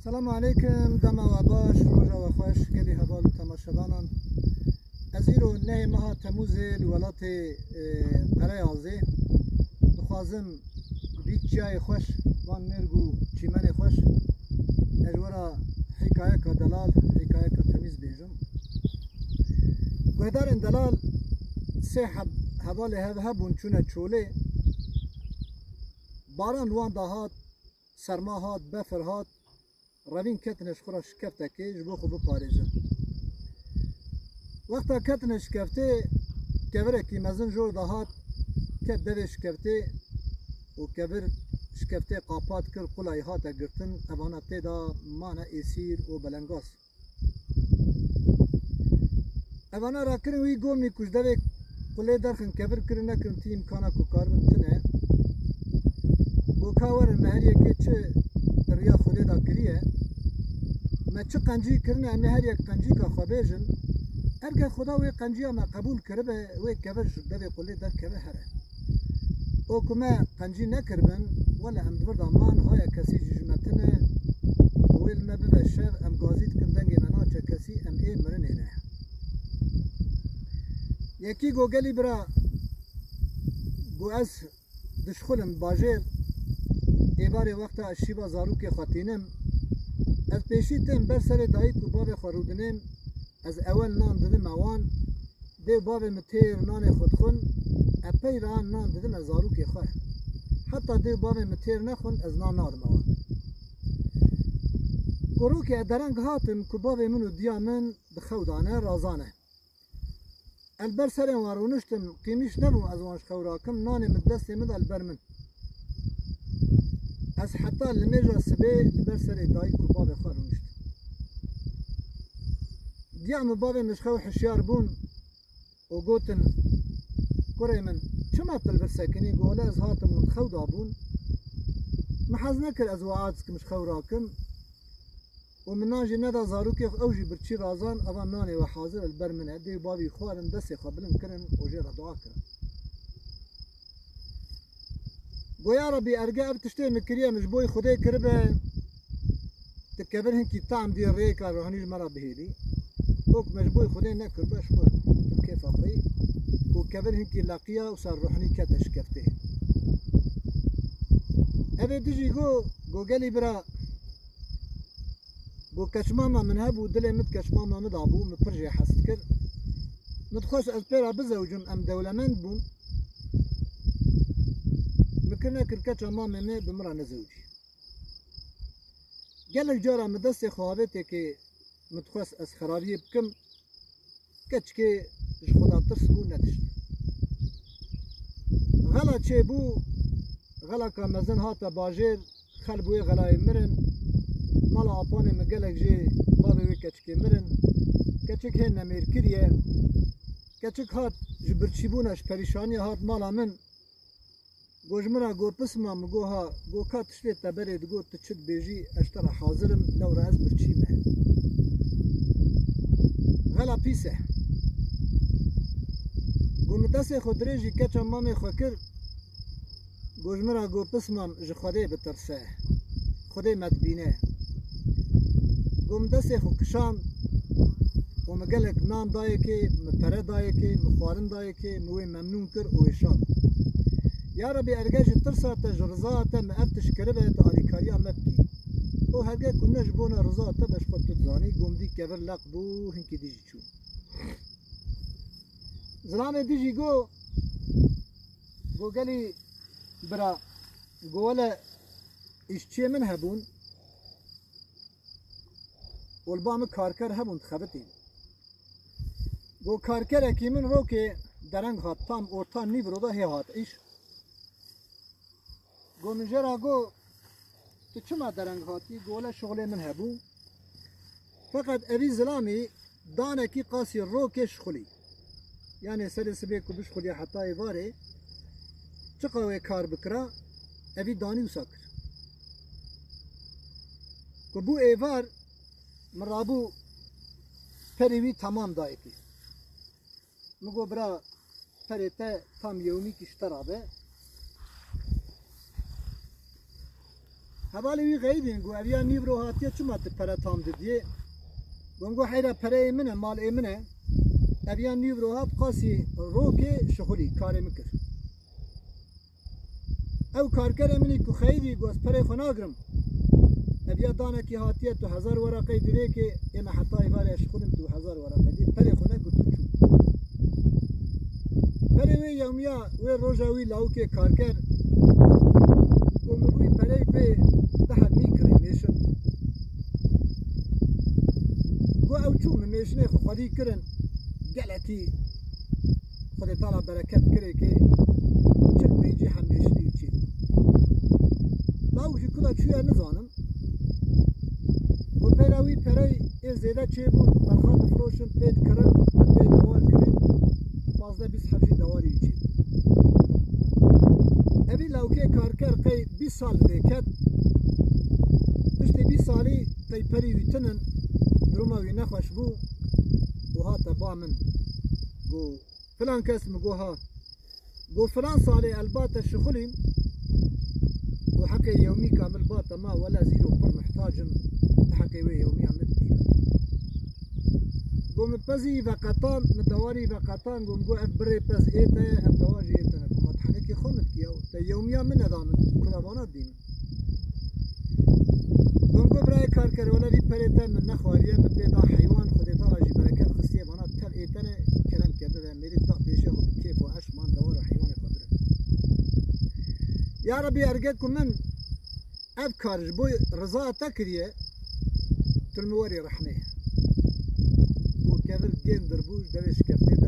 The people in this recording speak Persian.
السلام علیکم، دما و باش، روژا و خوش، گلی هوال و تماشاوانان. از ایرو نه ماه تموز لولات قره آزه دخوازم بیت چای خوش وان مرگو چیمن خوش اجورا حکایه که دلال حکایه که تمیز بیجم گهدار این دلال سه هوال هبون چونه چوله باران وان دهات سرما هات بفر هات روین کتنش خورا شکفته که جبو خوب پاریزن وقتا کتنش شکفته کبره که مزن جور دهات کت دوی شکفته و کبر شکفته قاپات کر قلای هات گرتن اوانا تیدا مانا ایسیر و بلنگاس اوانا را کرن وی گومی کش دوی قلای درخن کبر کرن نکن تی امکانا کو کاربن تنه گو کاور مهریه که چه ریا خوده دا کریه ما چه قنجی کرنه امی هر یک قنجی که خوابیجن ارگه خدا وی قنجی ما قبول کرده وی کبر شده وی قلی در کبه هره او کما قنجی نکربن ولی ام دور دامان های کسی جمتنه ویل ما ببه شب ام گازید کندنگی منا چه کسی ام ای مرنه نه یکی گو گلی برا گو از دشخلم باجر ایواری وقتا شیبا زاروک خاتینم از پیشی تیم بر سر دایی که باب خورودنیم از اول نان دادم اوان ده باب متیر نان خود خون اپی ران نان دادم از زاروک خواه حتی ده باب متیر نخون از نان نادم اوان گرو که درنگ هاتم که باب منو دیا من بخودانه رازانه البر سر وارونشتم قیمیش نبوم از وانش خوراکم نان مدستی مد البر من از حتی لمیجا سبه بر سر دایی که باب خورونشتم دیام باب مشخو حشیار بون و گوتن گره من چما تل برسکنی گوله از هاتمون خو دابون محز نکر از وعادس که مشخو راکم و من ناجی ندا زاروکی اوجی برچی رازان اوان نانی و حاضر البر منه دی بابی خوارن دستی خوابلن کرن و جیر دعا کرن گویا ربی ارگه اب تشتی مکریه مش بوی خودی کربه تکبر هنکی طعم دی ریکا روحانیج مرا بهیلی اوک مجبوی خودی نکر باش خود تو کیف آخوی و کبر هنکی لاقیا و سر روحانی کتش کفته ابی دیجی گو گلی برا گو کچماما من هبو دلی مد کچماما مد آبو مپرجی حست کر مدخوش از پیرا بزوجم ام دولمند بون مكرنا كركاتشا مامي مي بمرا نزوجي قالك جارة مدستي خوابتي كي متخوص از خرابي بكم كتشكي جخدا ترسبو ندشت غلا چه بو غلا كامزن هاتا باجير خلبوي غلاي مرن مالا اپاني مقالك جي بابي وي كتشكي مرن كتشك هين نمير كريه كتشك هات جبرتشيبوناش پريشاني هات مالا من گوجمرا گو پسما مگو ها گو کا تشتی تبرید گو تچک بیجی اشترا حاضرم لو راز برچیمه غلا پیسه گو مدسه خود ریجی کچا مامی خوکر گوجمرا گو پسما جخوده بترسه خوده مدبینه گو مدسه خو کشان و مگلک نان دایه که مپره دایه که مخوارن دایه که موی ممنون کر و ایشان یا ربی ارگاج ترسات جرزات ما ابتش کربه تاریکاری مبکی او هرگاه کنش بونا رزات بش خود تزانی گمدی کبر لق بو هنکی دیجی چون زلام دیجی گو گلی برا گوله اشچی من هبون والبام کارکر هبون خبتی گو کارکر اکی من رو که درنگ هات تام اورتان نی برو ده هات ایش گو منجرا گو تو چما درنگ هاتی گوله شغل من هبو فقط اوی زلامی دانه کی قاسی رو کش خلی یعنی سر سبه کو بش خلی حتی ایواره چقاوه کار بکرا اوی دانی و ساکر که بو ایوار مرابو پریوی تمام دایی کی مگو برا پریته تام یومی کشترابه هبالي وی غیدین گو اویا نیورو هاتیه چما تی پره تام دیدیه گو حیره پره منه مال منه اویا نیورو هات قاسی روکه شغلی کاره مکر او کارگر منی که خیلی گو از پره خناگرم اویا دانه که هاتیه تو 1000 ورقه دیده که ایمه حتی ایواره شغلم تو 1000 ورقه دید پره خونه گو تو چو پره وی یومیا وی روژا وی لاو که کارگر گو مروی پره پی دهر میکره میشن گو او چو میشنه خو خودی کرن گلکی خود تعالی برکت کرے که چل بینجی هم میشنی چی لاوشی کدا چویا نزانم گو پیراوی پره زیده چه بود برخات فروشن پید کرن پید دوار کرن 15-20 حبشی دواری چی ابی لاوکه کارکر قی 20 سال ریکت پشتی 20 سالی قی پری ویتنن دروما وی نخوش بو و هاتا با من گو فلان کس مگو ها گو فلان سالی البات شغلیم و حقی یومی کامل باتا ما ولا زیرو پر محتاجم حقی وی یومی هم بدیم گو مپزی وقتان مدواری وقتان گو اف بری پز ایتا ام دواجی ایتا نکو متحنکی خونت کیا تا یومی هم من ادامن کلابانات دیم گو برای کار کرد ولی وی پریتا من نخواریه من پیدا حیوان خودی تاجی برکت خستیه بانا تر ایتا نه کلم کرده ده میری تا پیشه خود کیف و عشق من دوار و حیوان خودره یا ربی ارگد که من اب کارش بوی رضا تکریه تلمواری رحمه و کبر گیم در بوش دوش کفته